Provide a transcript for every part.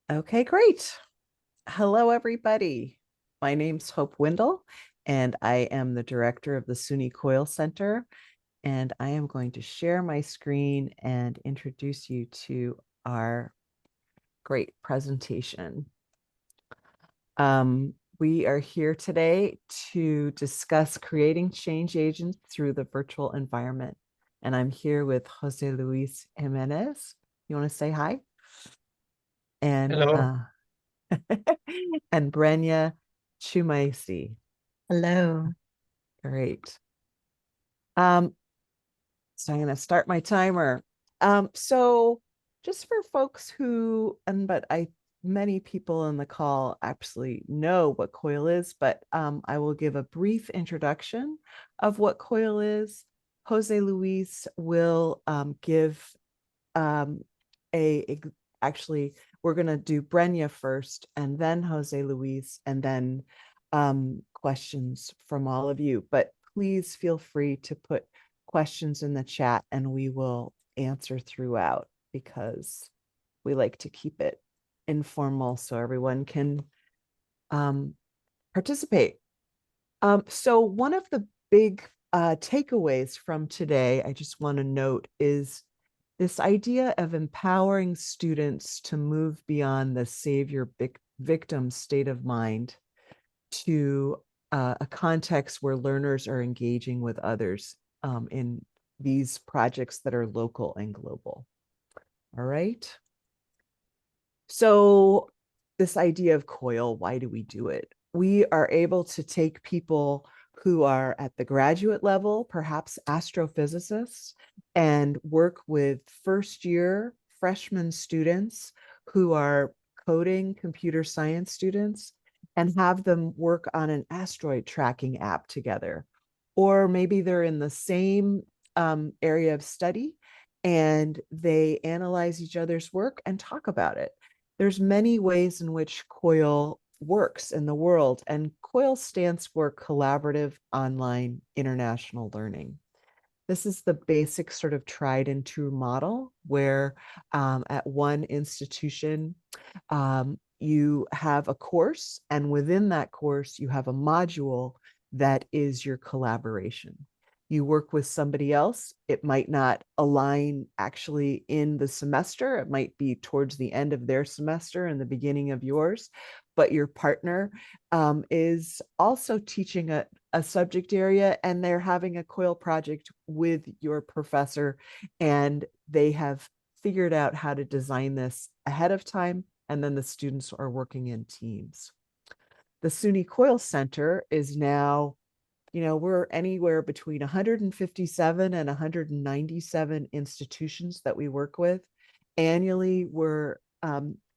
Okay, great. Hello, everybody. My name's Hope Windle, and I am the director of the SUNY COIL Center. And I am going to share my screen and introduce you to our great presentation. We are here today to discuss creating change agents through the virtual environment. And I'm here with Jose Luis Jimenez. You want to say hi? And Hello. and Brenya Twumasi. Hello. Great. Um, so I'm going to start my timer. So just for folks who, but many people in the call actually know what COIL is, but I will give a brief introduction of what COIL is. Jose Luis will give um, actually, we're going to do Brenya first and then Jose Luis and then questions from all of you. But please feel free to put questions in the chat and we will answer throughout because we like to keep it informal so everyone can participate. So one of the big takeaways from today, I just want to note, is this idea of empowering students to move beyond the savior victim state of mind to a context where learners are engaging with others in these projects that are local and global. All right. So this idea of COIL, why do we do it? We are able to take people who are at the graduate level, perhaps astrophysicists, and work with first year freshman students who are coding computer science students and have them work on an asteroid tracking app together. Or maybe they're in the same area of study and they analyze each other's work and talk about it. There's many ways in which COIL works in the world, and COIL stands for Collaborative Online International Learning. This is the basic sort of tried and true model where at one institution, you have a course, and within that course, you have a module that is your collaboration. You work with somebody else. It might not align actually in the semester. It might be towards the end of their semester and the beginning of yours, but your partner is also teaching a subject area and they're having a COIL project with your professor and they have figured out how to design this ahead of time and then the students are working in teams. The SUNY COIL Center is now, we're anywhere between 157 and 197 institutions that we work with. Annually, we're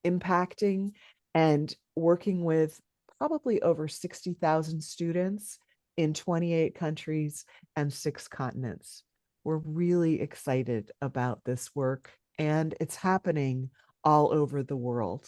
impacting and working with probably over 60,000 students in 28 countries and 6 continents. We're really excited about this work, and it's happening all over the world.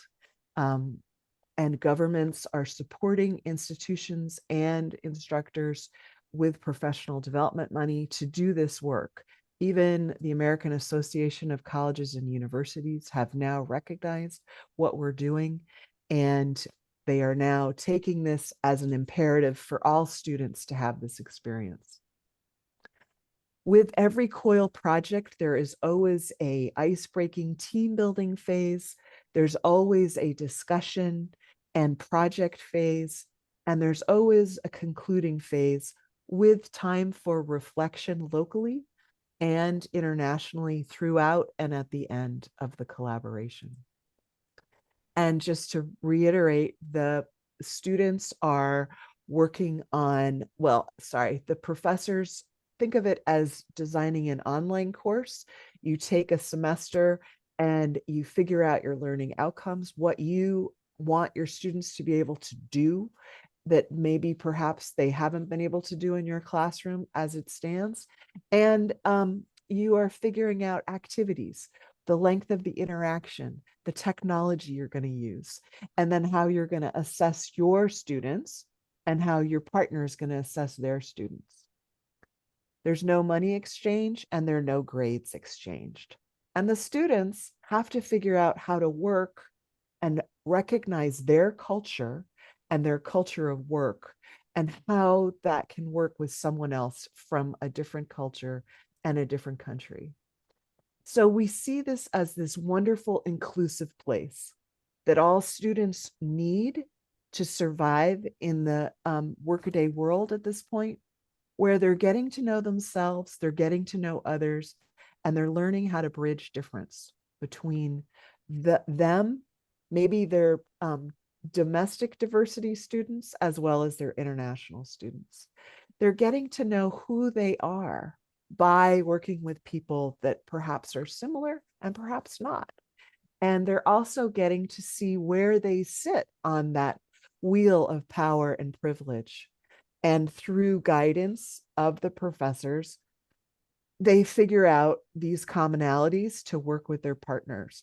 And governments are supporting institutions and instructors with professional development money to do this work. Even the American Association of Colleges and Universities have now recognized what we're doing, and they are now taking this as an imperative for all students to have this experience. With every COIL project, there is always a ice-breaking team building phase. There's always a discussion and project phase, and there's always a concluding phase with time for reflection locally and internationally throughout and at the end of the collaboration. And just to reiterate, the students are working on, the professors think of it as designing an online course. You take a semester and you figure out your learning outcomes, what you want your students to be able to do that maybe perhaps they haven't been able to do in your classroom as it stands. And you are figuring out activities, the length of the interaction, the technology you're going to use, and then how you're going to assess your students and how your partner is going to assess their students. There's no money exchange and there are no grades exchanged. And the students have to figure out how to work and recognize their culture and their culture of work and how that can work with someone else from a different culture and a different country. So we see this as this wonderful inclusive place that all students need to survive in the workaday world at this point, where they're getting to know themselves, they're getting to know others, and they're learning how to bridge difference between them, maybe their domestic diversity students, as well as their international students. They're getting to know who they are by working with people that perhaps are similar and perhaps not. And they're also getting to see where they sit on that wheel of power and privilege. And through guidance of the professors, they figure out these commonalities to work with their partners.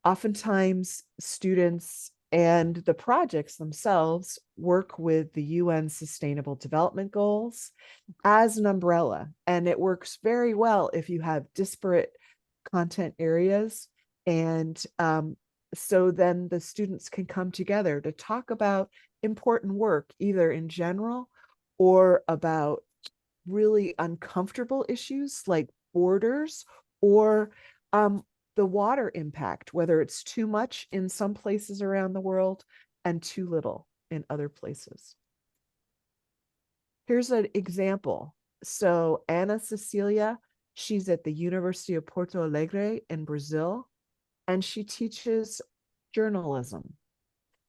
Oftentimes, students and the projects themselves work with the UN Sustainable Development Goals as an umbrella. And it works very well if you have disparate content areas. And so then the students can come together to talk about important work, either in general or about really uncomfortable issues like borders or the water impact, whether it's too much in some places around the world and too little in other places. Here's an example. So Ana Cecilia, she's at the University of Porto Alegre in Brazil, and she teaches journalism.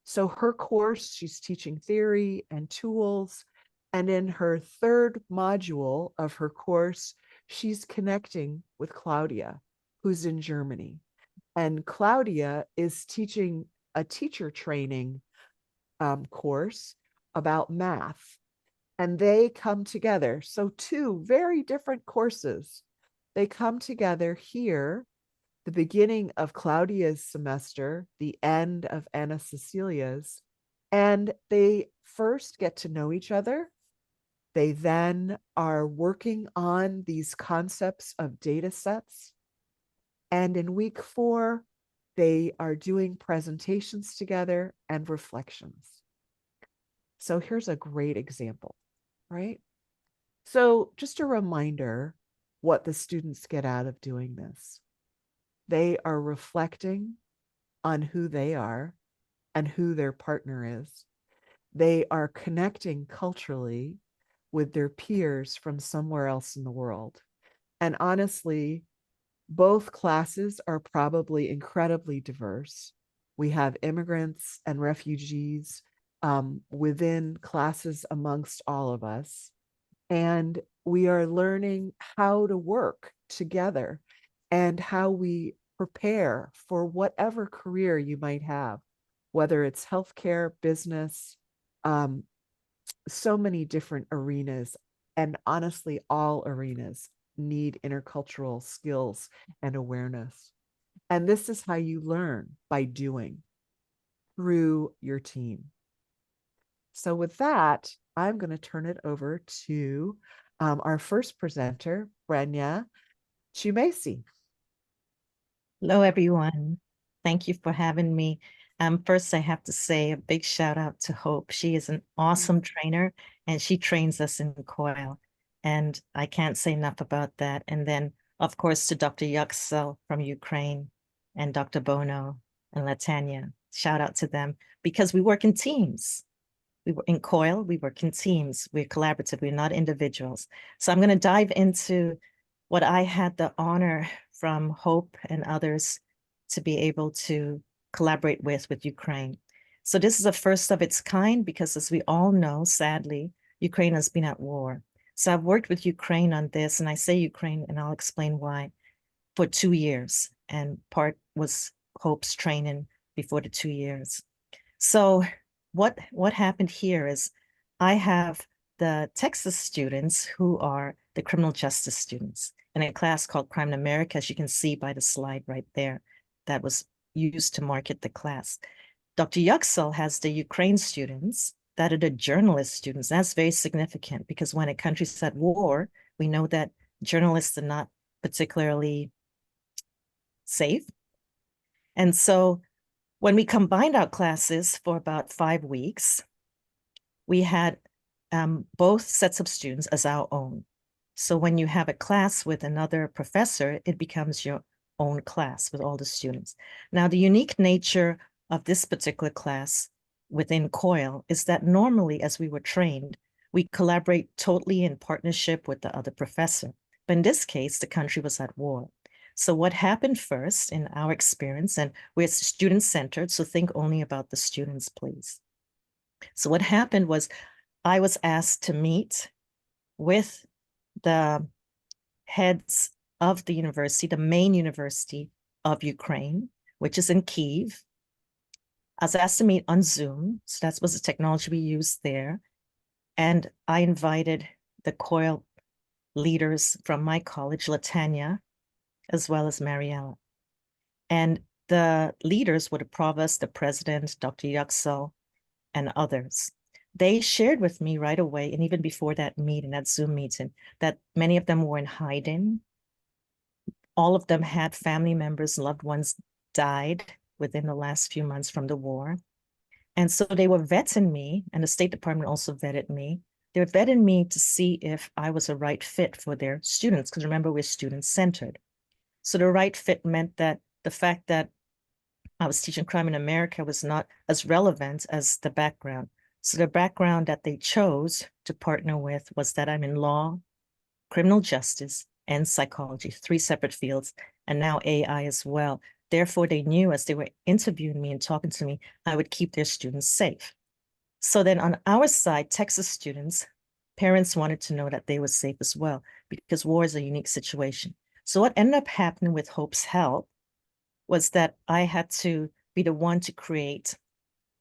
So her course, she's teaching theory and tools. And in her third module of her course, she's connecting with Claudia, who's in Germany. And Claudia is teaching a teacher training course about math. And they come together. So two very different courses. They come together here, the beginning of Claudia's semester, the end of Ana Cecilia's, and they first get to know each other. They then are working on these concepts of data sets. And in week 4, they are doing presentations together and reflections. So here's a great example, right? So just a reminder what the students get out of doing this. They are reflecting on who they are and who their partner is. They are connecting culturally with their peers from somewhere else in the world. And honestly, both classes are probably incredibly diverse. We have immigrants and refugees within classes amongst all of us. And we are learning how to work together and how we prepare for whatever career you might have, whether it's healthcare, business, so many different arenas. And honestly, all arenas need intercultural skills and awareness. And this is how you learn, by doing through your team. So with that, I'm going to turn it over to our first presenter, Brenya Jiminez. Hello, everyone. Thank you for having me. First, I have to say a big shout out to Hope. She is an awesome trainer, and she trains us in COIL. And I can't say enough about that. And then, of course, to Dr. Yuxel from Ukraine and Dr. Bono and Latanya. Shout out to them because we work in teams. We were in COIL, we work in teams. We're collaborative, we're not individuals. So I'm going to dive into what I had the honor from Hope and others to be able to collaborate with Ukraine. So this is a first of its kind because, as we all know, sadly, Ukraine has been at war. So I've worked with Ukraine on this, and I say Ukraine, and I'll explain why, for 2 years. And part was Hope's training before the 2 years. So what happened here is I have the Texas students who are the criminal justice students in a class called Crime in America, as you can see by the slide right there, that was used to market the class. Dr. Yuxel has the Ukraine students that are the journalist students. That's very significant because when a country's at war, we know that journalists are not particularly safe. And so When we combined our classes for about 5 weeks, we had both sets of students as our own. So when you have a class with another professor, it becomes your own class with all the students. Now, the unique nature of this particular class within COIL is that normally, as we were trained, we collaborate totally in partnership with the other professor. But in this case, the country was at war. So what happened first in our experience, and we're student-centered, so think only about the students, please. So what happened was I was asked to meet with the heads of the university, the main university of Ukraine, which is in Kyiv. I was asked to meet on Zoom. So that was the technology we used there. And I invited the COIL leaders from my college, Latanya, as well as Mariella. And the leaders were the provost, the president, Dr. Yuxel, and others. They shared with me right away, and even before that meeting, that Zoom meeting, that many of them were in hiding. All of them had family members, loved ones died within the last few months from the war. And so they were vetting me, and the State Department also vetted me. They were vetting me to see if I was a right fit for their students, because remember, we're student-centered. So the right fit meant that the fact that I was teaching crime in America was not as relevant as the background. So the background that they chose to partner with was that I'm in law, criminal justice, and psychology, 3 separate fields, and now AI as well. Therefore, they knew as they were interviewing me and talking to me, I would keep their students safe. So then on our side, Texas students, parents wanted to know that they were safe as well, because war is a unique situation. So what ended up happening with Hope's help was that I had to be the one to create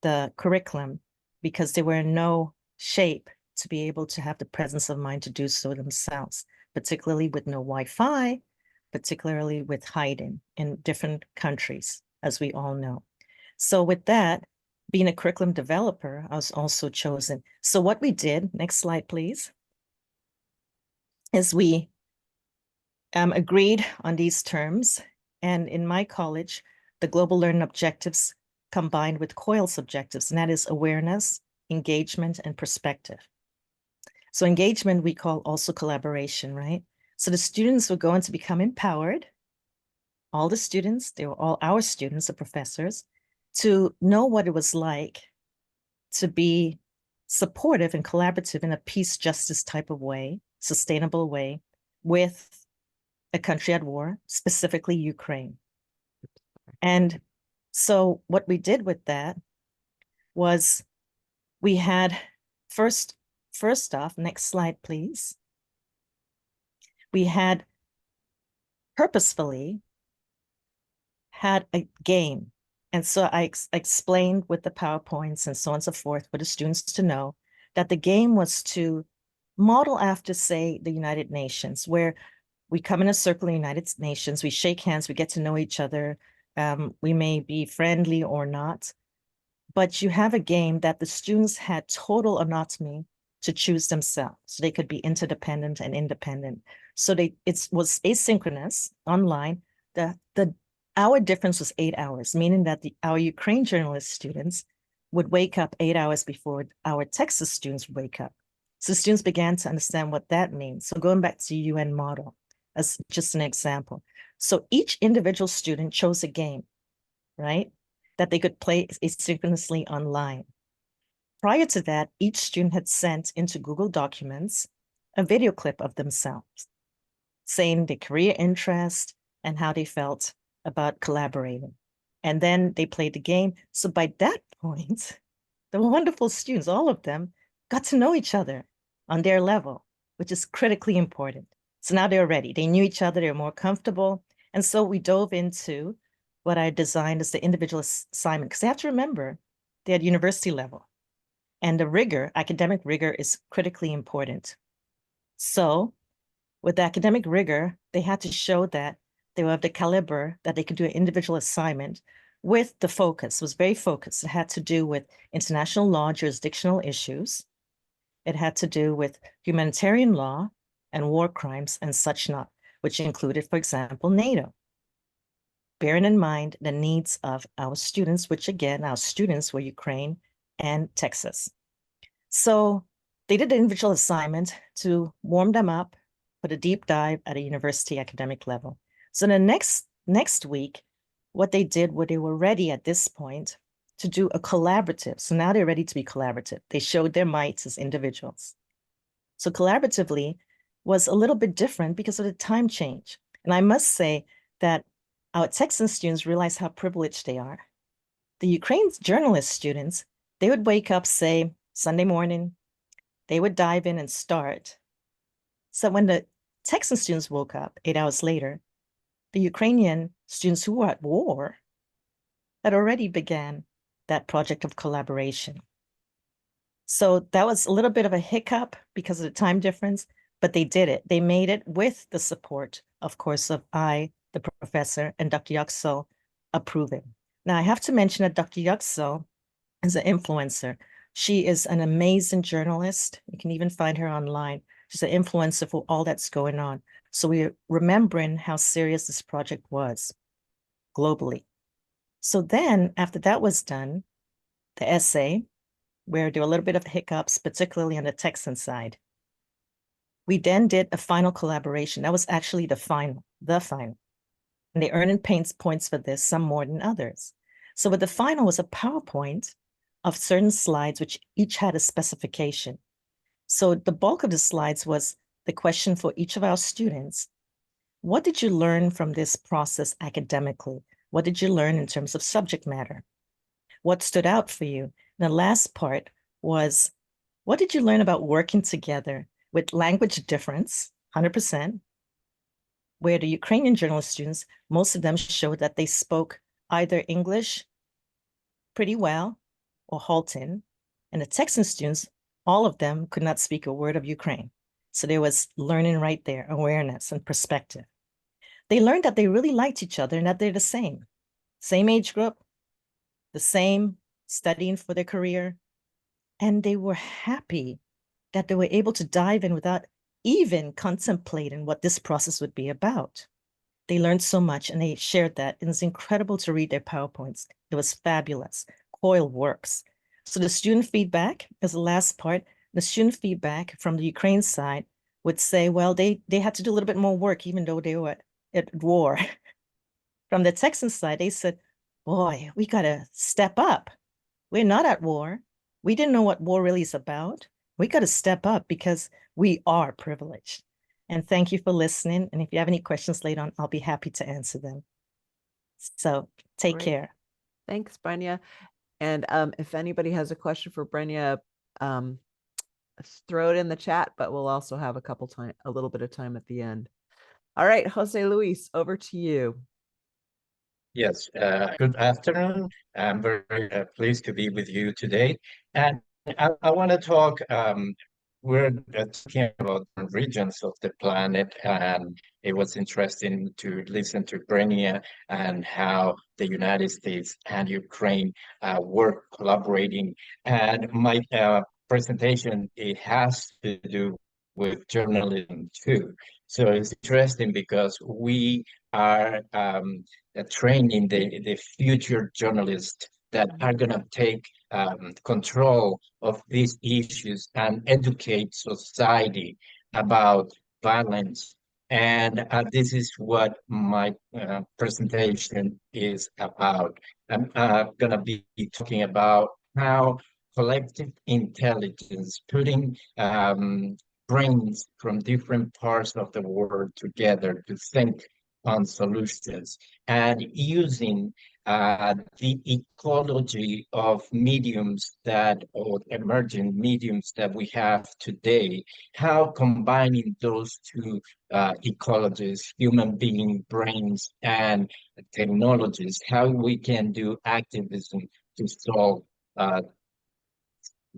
the curriculum, because they were in no shape to be able to have the presence of mind to do so themselves, particularly with no Wi-Fi, particularly with hiding in different countries, as we all know. So with that, being a curriculum developer, I was also chosen. So what we did, next slide, please, is we agreed on these terms. And in my college, the global learning objectives combined with COIL's objectives, and that is awareness, engagement, and perspective. So engagement, we call also collaboration, right? So the students were going to become empowered, all the students, they were all our students, the professors, to know what it was like to be supportive and collaborative in a peace justice type of way, sustainable way, with a country at war, specifically Ukraine. And so what we did with that was we had first off, next slide, please. We had purposefully had a game. And so I explained with the PowerPoints and so on and so forth for the students to know that the game was to model after, say, the United Nations, where we come in a circle of the United Nations, we shake hands, we get to know each other. We may be friendly or not, but you have a game that the students had total autonomy to choose themselves. So they could be interdependent and independent. So it was asynchronous online. Our difference was 8 hours, meaning that our Ukraine journalist students would wake up 8 hours before our Texas students would wake up. So students began to understand what that means. So going back to the UN model as just an example. So each individual student chose a game, right, that they could play asynchronously online. Prior to that, each student had sent into Google Documents a video clip of themselves, saying their career interest and how they felt about collaborating. And then they played the game. So by that point, the wonderful students, all of them, got to know each other on their level, which is critically important. So now they're ready. They knew each other, they're more comfortable. And so we dove into what I designed as the individual assignment, because they have to remember they're at university level. And the rigor, academic rigor, is critically important. So with the academic rigor, they had to show that they were of the caliber that they could do an individual assignment with the focus. It was very focused. It had to do with international law, jurisdictional issues. It had to do with humanitarian law and war crimes and such not, which included, for example, NATO. bearing in mind the needs of our students, which again, our students were Ukraine and Texas. So they did an individual assignment to warm them up for the deep dive at a university academic level. So the next week, what they did, they were ready at this point to do a collaborative. So now they're ready to be collaborative. They showed their mights as individuals. So collaboratively was a little bit different because of the time change. And I must say that our Texan students realize how privileged they are. The Ukraine journalist students, they would wake up, say, Sunday morning, they would dive in and start. So when the Texan students woke up 8 hours later, the Ukrainian students who were at war had already began that project of collaboration. So that was a little bit of a hiccup because of the time difference, but they did it. They made it with the support, of course, of the professor, and Dr. Yuxel approving. Now, I have to mention that Dr. Yuxel is an influencer. She is an amazing journalist. You can even find her online. She's an influencer for all that's going on. So we're remembering how serious this project was globally. So then after that was done, the essay, where there were a little bit of hiccups, particularly on the Texan side, we then did a final collaboration. That was actually the final. And they earned points for this, some more than others. So with the final was a PowerPoint of certain slides, which each had a specification. So the bulk of the slides was the question for each of our students. What did you learn from this process academically? What did you learn in terms of subject matter? What stood out for you? And the last part was, what did you learn about working together with language difference, 100%, where the Ukrainian journalist students, most of them showed that they spoke either English pretty well or Halton, and the Texan students, all of them could not speak a word of Ukraine. So there was learning right there, awareness and perspective. They learned that they really liked each other and that they're the same age group, the same, studying for their career. And they were happy that they were able to dive in without even contemplating what this process would be about. They learned so much and they shared that. And it's incredible to read their PowerPoints. It was fabulous. COIL works. So the student feedback is the last part. The student feedback from the Ukraine side would say, well, they had to do a little bit more work, even though they were at war. From the Texan side, they said, boy, we got to step up. We're not at war. We didn't know what war really is about. We got to step up because we are privileged. And thank you for listening. And if you have any questions later on, I'll be happy to answer them. So take care. Thanks, Brenya. And if anybody has a question for Brenya, throw it in the chat, but we'll also have a little bit of time at the end. All right, Jose Luis, over to you. Yes, good afternoon. I'm very pleased to be with you today. And I want to talk, we're talking about regions of the planet, and it was interesting to listen to Brenya and how the United States and Ukraine were collaborating. And my presentation, it has to do with journalism too. So it's interesting because we are training the future journalists that are going to take control of these issues and educate society about violence. And this is what my presentation is about. I'm going to be talking about how collective intelligence, putting brains from different parts of the world together to think on solutions, and using the ecology of mediums or emerging mediums that we have today, how combining those two ecologies, human being brains and technologies, how we can do activism to solve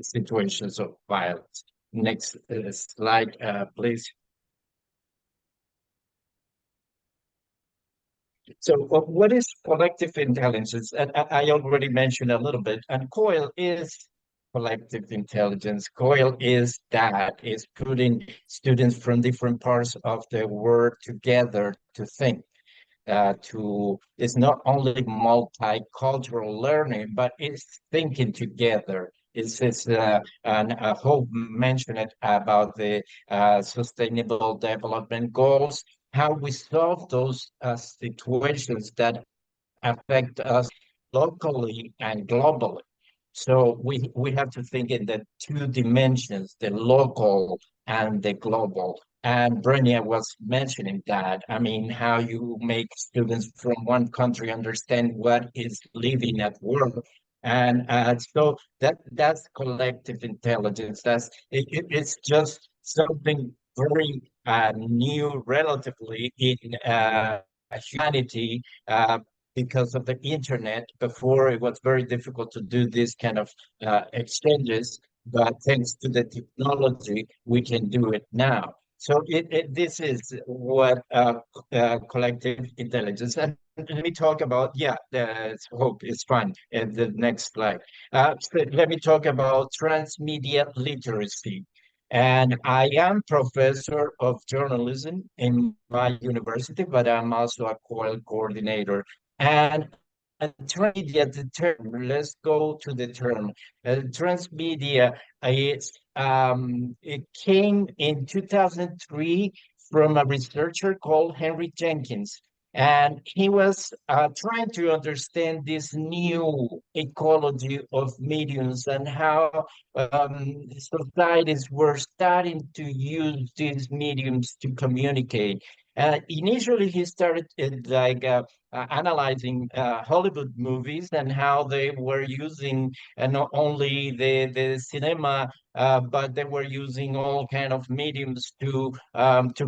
situations of violence. Next slide, please. So what is collective intelligence? And I already mentioned a little bit, and COIL is collective intelligence. COIL is putting students from different parts of the world together to think. it's not only multicultural learning, but it's thinking together. And Hope mentioned it about the sustainable development goals, how we solve those situations that affect us locally and globally. So we have to think in the two dimensions, the local and the global. And Brenya was mentioning that. I mean, how you make students from one country understand what is living at work. And so that's collective intelligence. It's just something very new relatively in humanity, because of the internet. Before, it was very difficult to do this kind of exchanges, but thanks to the technology, we can do it now. So this is what collective intelligence. And let me talk about, yeah, the hope is fine. And the next slide. So let me talk about transmedia literacy. And I am professor of journalism in my university, but I'm also a COIL coordinator. And transmedia, the term, let's go to the term. Transmedia, it came in 2003 from a researcher called Henry Jenkins. And he was trying to understand this new ecology of mediums and how societies were starting to use these mediums to communicate. Initially, he started analyzing Hollywood movies and how they were using not only the cinema, but they were using all kind of mediums to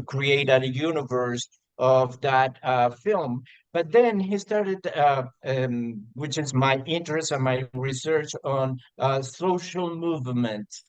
create a universe of that film. But then he started, which is my interest and my research on social movements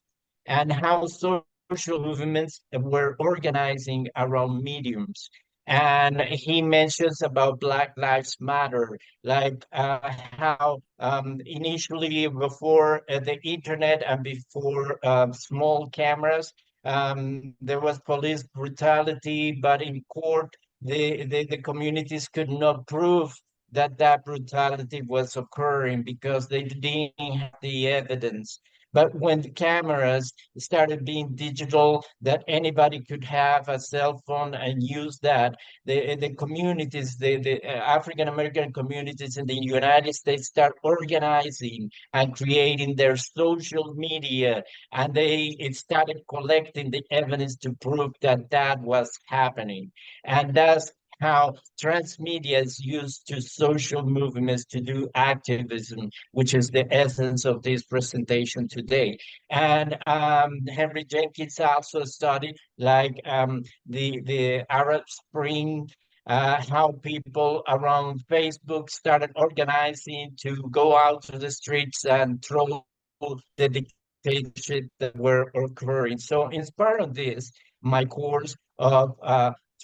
and how social movements were organizing around mediums. And he mentions about Black Lives Matter, like how initially before the internet and before small cameras, there was police brutality, but in court, the communities could not prove that that brutality was occurring because they didn't have the evidence. But when the cameras started being digital, that anybody could have a cell phone and use that, the communities, the African American communities in the United States start organizing and creating their social media, and it started collecting the evidence to prove that that was happening. And that's how transmedia is used to social movements to do activism, which is the essence of this presentation today. And Henry Jenkins also studied like the Arab Spring, how people around Facebook started organizing to go out to the streets and throw the dictatorship that were occurring. So inspired on this, my course of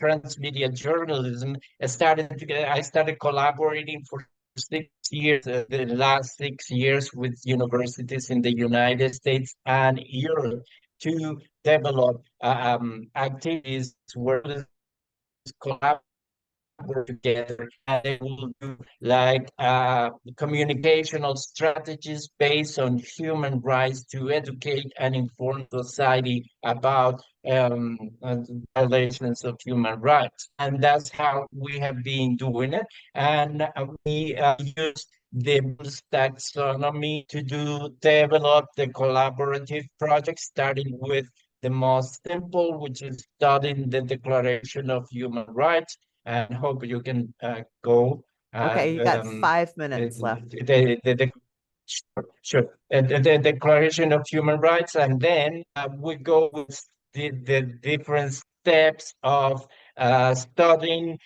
transmedia journalism, I started collaborating for 6 years, the last 6 years with universities in the United States and Europe to develop activities where collaborate together, and they will do like communicational strategies based on human rights to educate and inform society about violations of human rights. And that's how we have been doing it. And we use the Bruce taxonomy to develop the collaborative projects, starting with the most simple, which is studying the Declaration of Human Rights, and hope you can go. Okay, you got Um, 5 minutes left. sure, sure. The Declaration of Human Rights, and then we go with the different steps of studying,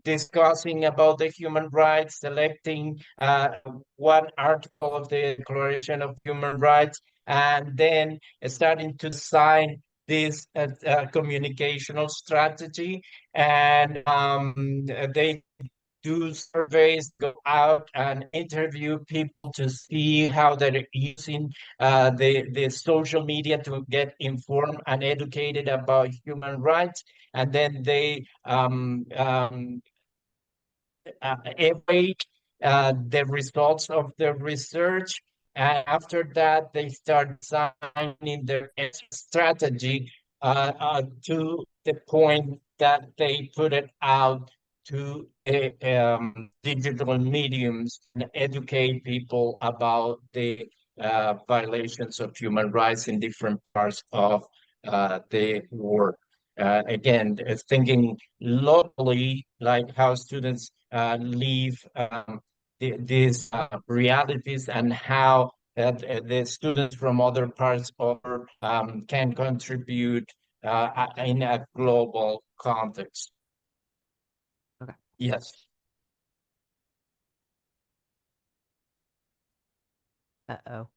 discussing about the human rights, selecting one article of the Declaration of Human Rights, and then starting to design this communicational strategy. And they do surveys, go out and interview people to see how they're using the social media to get informed and educated about human rights. And then they evaluate the results of the research. And after that, they start designing their strategy to the point that they put it out to digital mediums and educate people about the violations of human rights in different parts of the world. Again, thinking locally, like how students live these realities and how the students from other parts of can contribute in a global context. Okay. Yes. Uh-oh.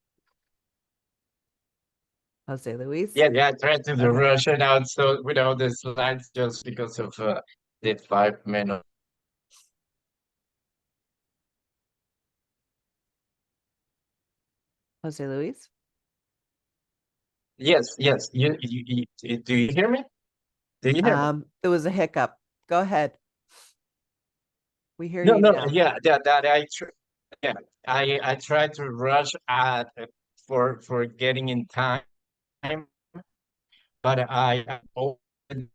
Jose Luis? Yeah, I tried to Okay. rush it out so without the slides just because of the 5 minutes. Jose Luis? Yes, yes. Do you hear me? Do you hear me? There was a hiccup. Go ahead. We hear No, you no, now. yeah, yeah, I tried to rush at for getting in time, but I'm open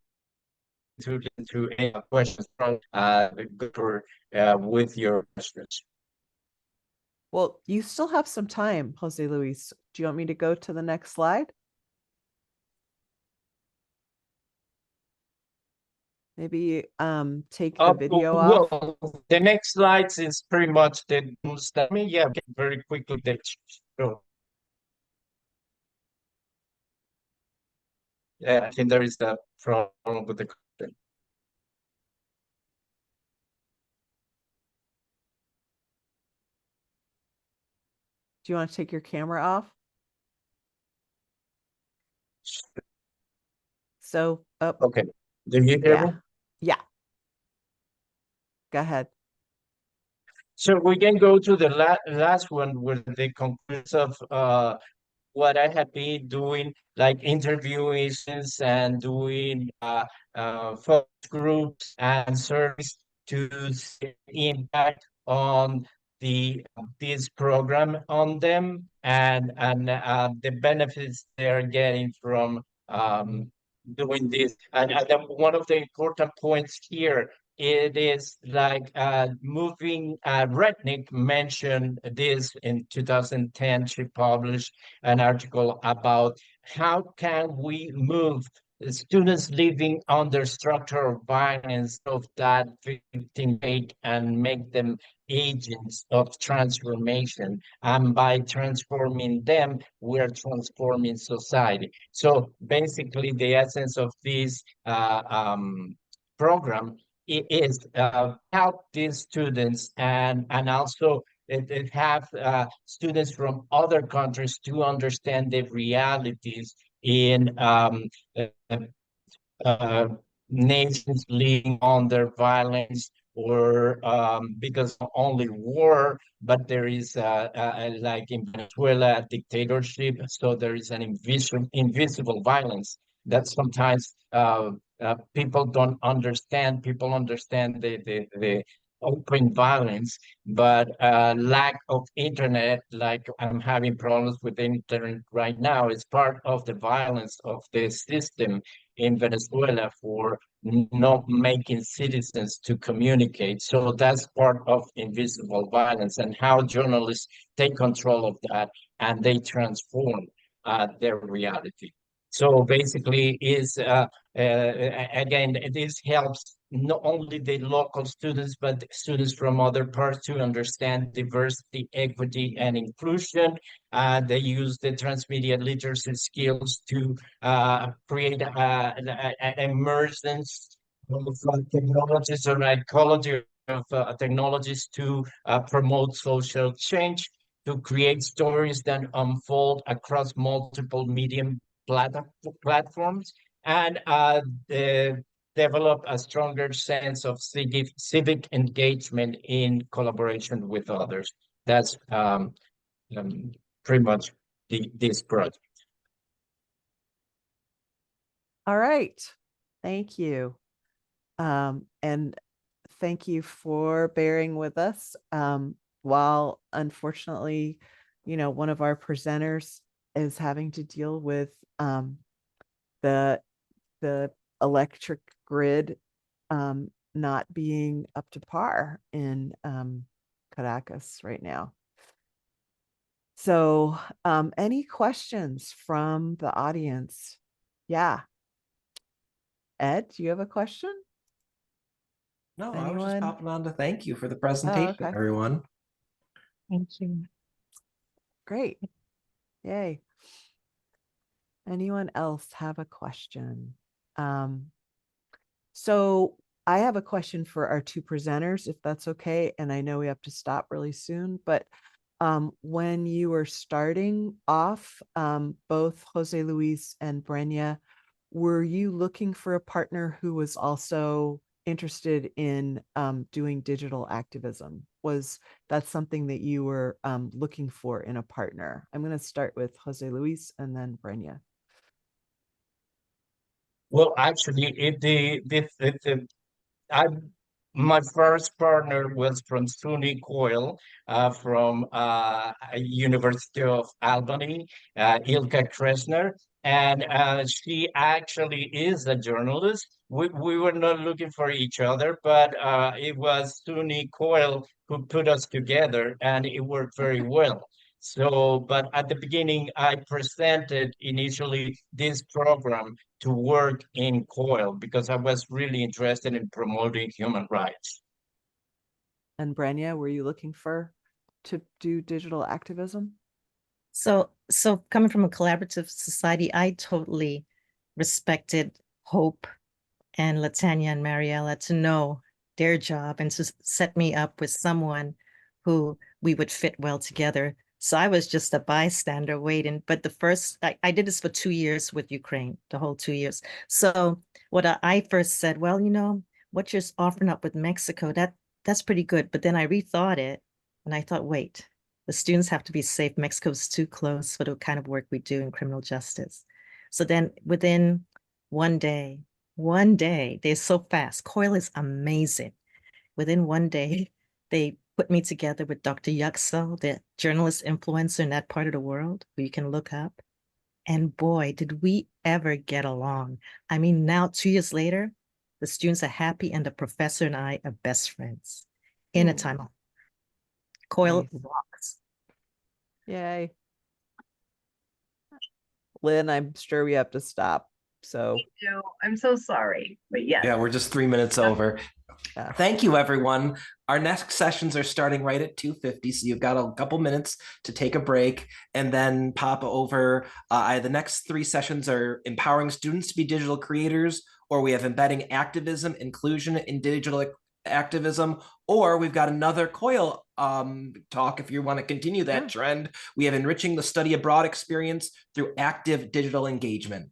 to any questions from good for with your questions. Well, you still have some time, Jose Luis. Do you want me to go to the next slide? Maybe take the video off. Well, the next slides is pretty much the stuff. Yeah, okay, very quickly. Sure. Yeah, I think there is a problem with the content. Do you want to take your camera off? So, oh, Okay. Do you hear me? yeah. Yeah. Go ahead. So we can go to the last one with the conclusions of what I have been doing, like interviews and doing focus groups and surveys to see impact on this program on them and the benefits they're getting from doing this. And then one of the important points here, it is like moving, Rednick mentioned this in 2010. She published an article about how can we move students living under structural violence of that victim rate and make them agents of transformation. And by transforming them, we're transforming society. So basically, the essence of this program is help these students and also it have students from other countries to understand the realities in uh, uh, nations living under violence or because of only war, but there is like in Venezuela a dictatorship, so there is an invisible violence that sometimes people don't understand. People understand the open violence, but lack of internet, like I'm having problems with the internet right now, is part of the violence of the system in Venezuela for not making citizens to communicate. So that's part of invisible violence and how journalists take control of that and they transform their reality. So basically is again, this helps not only the local students, but students from other parts to understand diversity, equity, and inclusion. They use the transmedia literacy skills to create an emergence of technologies or ecology of technologies to promote social change, to create stories that unfold across multiple medium platforms, and develop a stronger sense of civic engagement in collaboration with others. That's um, pretty much this project. All right. Thank you. And thank you for bearing with us. While unfortunately, one of our presenters is having to deal with the electric grid not being up to par in Caracas right now. So any questions from the audience? Yeah. Ed, do you have a question? No, I was just Anyone? popping on to thank you for the Oh, presentation, okay. everyone. Thank you. Great. Yay. Anyone else have a question? So I have a question for our two presenters, if that's okay. And I know we have to stop really soon, but when you were starting off, both Jose Luis and Brenya, were you looking for a partner who was also interested in doing digital activism? Was that something that you were looking for in a partner? I'm going to start with Jose Luis and then Brenya. Well, actually, I my first partner was from SUNY COIL, from University of Albany, Ilka Kresner, and she actually is a journalist. We were not looking for each other, but it was SUNY COIL who put us together, and it worked very well. So, but at the beginning, I presented initially this program to work in COIL because I was really interested in promoting human rights. And Brenya, were you looking to do digital activism? So coming from a collaborative society, I totally respected Hope and Latanya and Mariella to know their job and to set me up with someone who we would fit well together. So I was just a bystander waiting. But I did this for 2 years with Ukraine, the whole 2 years. So what I first said, well, what you're offering up with Mexico, that's pretty good. But then I rethought it and I thought, wait, the students have to be safe. Mexico's too close for the kind of work we do in criminal justice. So then within one day, they're so fast. COIL is amazing. Within one day, they put me together with Dr. Yuxel, the journalist influencer in that part of the world who you can look up. And boy, did we ever get along. I mean, now 2 years later, the students are happy and the professor and I are best friends in a time. COIL Nice. rocks. Yay. Lynn, I'm sure we have to stop. So I'm so sorry, but yes. Yeah, we're just 3 minutes over. yeah. Thank you, everyone. Our next sessions are starting right at 2:50, so you've got a couple minutes to take a break and then pop over. The next 3 sessions are empowering students to be digital creators, or we have embedding activism, inclusion in digital activism, or we've got another COIL talk if you want to continue that trend. We have enriching the study abroad experience through active digital engagement.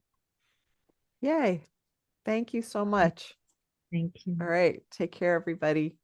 Yay. Thank you so much. Thank you. All right. Take care, everybody.